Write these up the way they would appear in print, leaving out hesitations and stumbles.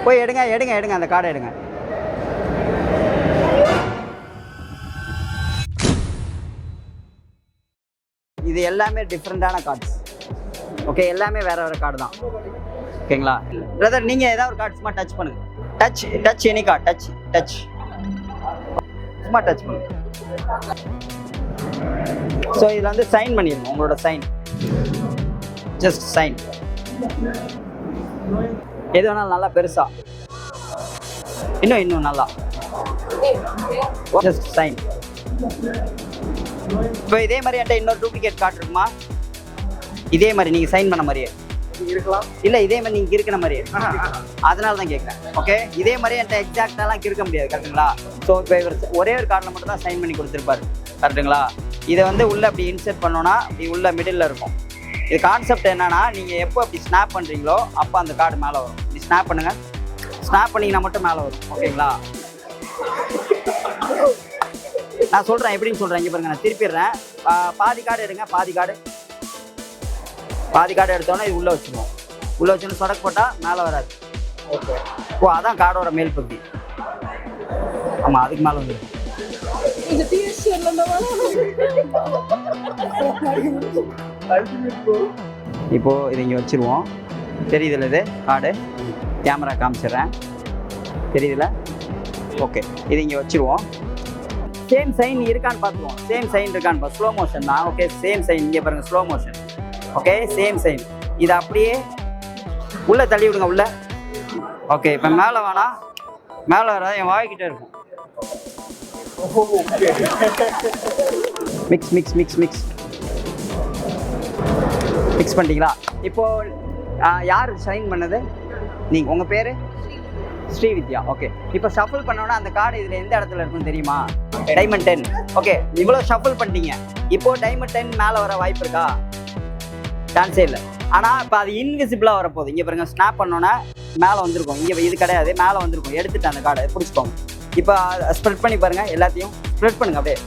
போய் எடுங்க எடுங்க எடுங்க அந்த கார்டை எடுங்க. இது எல்லாமே டிஃப்ரெண்டான கார்ட்ஸ். ஓகே, எல்லாமே வேற வேற கார்டு தான். ஓகேங்களா பிரதர், நீங்கள் ஏதாவது ஒரு கார்டு சும்மா டச் பண்ணுங்க. Touch any card. டச் சும்மா டச் பண்ணுங்க. ஸோ இதில் வந்து சைன் பண்ணிடுங்க, உங்களோட சைன். Just sign. எது வேணாலும் நல்லா பெருசா, இன்னும் நல்லா ஜஸ்ட் சைன். இப்போ இதே மாதிரி என்கிட்ட இன்னொரு டூப்ளிகேட் கார்டு இருக்குமா? இதே மாதிரி நீங்கள் சைன் பண்ண மாதிரியே இருக்கலாம். இல்லை, இதே மாதிரி நீங்கள் இருக்கிற மாதிரியே, அதனால தான் கேட்குறேன். ஓகே, இதே மாதிரி என்கிட்ட எக்ஸாக்டாலாம் இருக்க முடியாது, கரெக்டுங்களா? ஸோ இப்போ இவர் ஒரே ஒரு கார்டில் மட்டும் தான் சைன் பண்ணி கொடுத்துருப்பாரு, கரெக்டுங்களா? இதை வந்து உள்ளே அப்படி இன்சர்ட் பண்ணோன்னா இப்படி உள்ள மிடில் இருக்கும். இது கான்செப்ட் என்னன்னா, நீங்கள் எப்போ அப்படி ஸ்னாப் பண்ணுறீங்களோ அப்போ அந்த கார்டு மேலே வரும். இப்படி ஸ்னாப் பண்ணுங்கள். ஸ்னாப் பண்ணிங்கன்னா மட்டும் மேலே வரும். ஓகேங்களா? நான் சொல்கிறேன் எப்படின்னு சொல்கிறேன். இங்கே பாருங்க, நான் திருப்பிடுறேன். பாதி கார்டு எடுங்க. பாதி கார்டு எடுத்தோன்னா இது உள்ளே வச்சுருவோம். உள்ளே வச்சுன்னு சொடக்கு போட்டால் மேலே வராது. ஓகே. ஓ, அதான் கார்டோட மேல் பகுதி. ஆமாம், அதுக்கு மேலே வந்துடும். இப்போ இது இங்கே வச்சிருவோம். தெரியுதுல இது கார்டு? கேமரா காமிச்சிடுறேன். தெரியுதுல? ஓகே, இது இங்கே வச்சிருவோம். சேம் சைன் இருக்கான்னு பார்த்துருவோம். சேம் சைன் இருக்கான்னு ஸ்லோ மோஷன் தான். ஓகே, சேம் சைன் இங்கே பாருங்க, slow motion. Okay, same sign. இதை அப்படியே உள்ளே தள்ளி விடுங்க உள்ள. ஓகே, இப்போ மேலே வேணாம், மேலே வராது, என் வாய்க்கிட்டே இருக்கும். Mix mix mix mix mix பண்ணிட்டீங்களா? இப்போ யார் சைன் பண்ணது? நீங்கள், உங்கள் பேர்? ஸ்ரீவித்யா. ஓகே, இப்போ ஷஃபிள் பண்ணோன்னா அந்த கார்டு இதில் எந்த இடத்துல இருக்குன்னு தெரியுமா? டைமண்ட் 10. ஓகே, இவ்வளோ ஷஃபிள் பண்ணிட்டீங்க. இப்போ டைமண்ட் 10 மேலே வர வாய்ப்பு இருக்கா? சான்ஸே இல்லை. ஆனால் இப்போ அது இன்விசிபிளாக வரப்போகுது. இங்கே பாருங்க, ஸ்னாப் பண்ணோன்னா மேலே வந்திருக்கும். இங்கே இது கிடையாது, மேலே வந்திருக்கும். எடுத்துட்டு அந்த கார்டை பிடிச்சிக்கோங்க. இப்போ ஸ்ப்ரெட் பண்ணி பாருங்கள், எல்லாத்தையும் ஸ்ப்ரெட் பண்ணுங்க அப்படியே.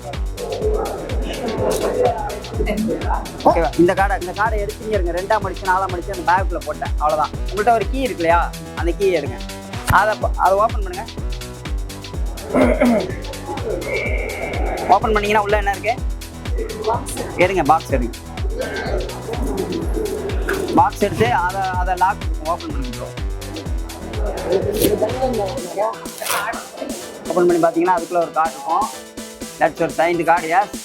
ஓகேவா? இந்த கார்டை எடுத்துங்க இருங்க. 2ஆம் மடிச்சு 4ஆம் மடிச்சு அந்த பேக்குள்ளே போட்டேன், அவ்வளோதான். உங்கள்கிட்ட ஒரு கீ இருக்கு இல்லையா? அந்த கீ எடுங்க. அதை ஓப்பன் பண்ணுங்க. ஓப்பன் பண்ணீங்கன்னா உள்ள என்ன இருக்கு? எடுங்க, பாக்ஸ் எடுங்க. பாக்ஸ் எடுத்து அதை லாக் ஓப்பன் பண்ணிக்கிறோம். ஓப்பன் பண்ணி பார்த்தீங்கன்னா அதுக்குள்ள ஒரு கார்டு இருக்கும். தட்ஸ் ஒரு சைன்டு கார்டு. எஸ்,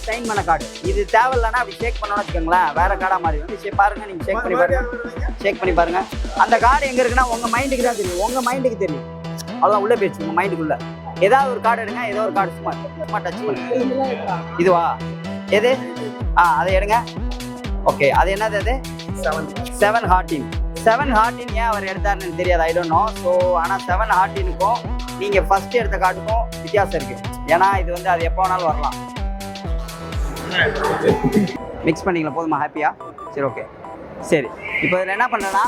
சைன் பண்ண கார்டு. இது தேவையில்லைன்னா அப்படி ஷேக் பண்ணோன்னு வச்சுக்கோங்களேன், வேற கார்டாக மாதிரி வந்து பாருங்க. நீங்கள் ஷேக் பண்ணி பாருங்க. அந்த கார்டு எங்கே இருக்குன்னா உங்கள் மைண்டுக்கு தான் தெரியும். உங்கள் மைண்டுக்கு தெரியும். அவ்வளோதான், உள்ளே போயிடுச்சு உங்கள் மைண்டுக்குள்ள. ஏதாவது ஒரு கார்டு எடுங்க. ஏதோ ஒரு கார்டு சும்மா டச் பண்ணுங்க. இதுவா? எது? அதை எடுங்க. ஓகே, அது என்னது? அது 7 ஹார்டின். 7 ஹார்டின் ஏன் அவர் எடுத்தாருன்னு தெரியாது, ஐ டோன்ட் நோ. ஸோ ஆனால் 7 ஹார்டினுக்கும் நீங்கள் ஃபர்ஸ்ட் எடுத்த கார்டுக்கும் வித்தியாசம் இருக்குது. ஏன்னா இது வந்து அது எப்போ வேணாலும் வரலாம். மிக்ஸ் பண்ணிக்கலாம். போதுமா? ஹாப்பியா? சரி, ஓகே. சரி, இப்போ இதில் என்ன பண்ணுறேன்னா,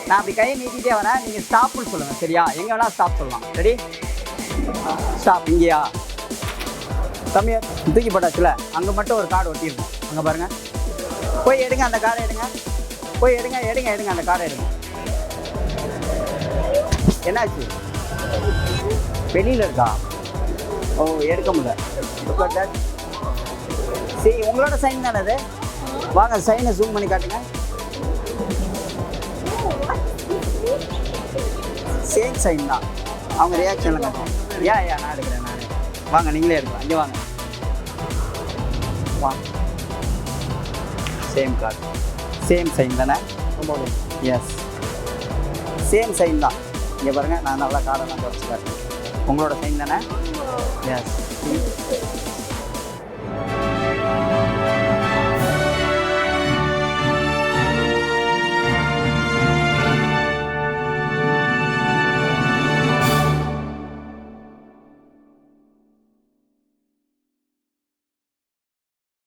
நான் அப்படி கையை நீட்டிகிட்டே வரேன். நீங்கள் ஸ்டாப்னு சொல்லுங்கள், சரியா? எங்கே வேணால் ஸ்டாப் சொல்லலாம். ரெடி? ஸ்டாப். இங்கேயா? கம்மியா தூக்கி போட்டாச்சுல, அங்கே மட்டும் ஒரு கார்டு ஒட்டியிருக்கோம். அங்கே பாருங்கள். போய் எடுங்க அந்த கார்டை எடுங்க. போய் எடுங்க அந்த கார்டை எடுங்க. என்னாச்சு? வெளியில் இருக்கா? ஓ, எடுக்க முடியல. சரி, உங்களோட சைன் தானே அது? வாங்க, சைனை ஜூம் பண்ணி காட்டுங்க. சேம் சைன் தான். அவங்க ரியாக்ஷனில் காட்டுங்க. நான் எடுக்கிறேன். வாங்க, நீங்களே எடுக்கலாம். இங்கே வாங்க. சேம் கார்டு, சேம் சைன் தானே? எஸ், சேம் சைன் தான். இங்கே பாருங்கள், நான் நல்லா கார்டெல்லாம் குறைச்சி காட்டுறேன். உங்களோட சைன் தானே? எஸ்,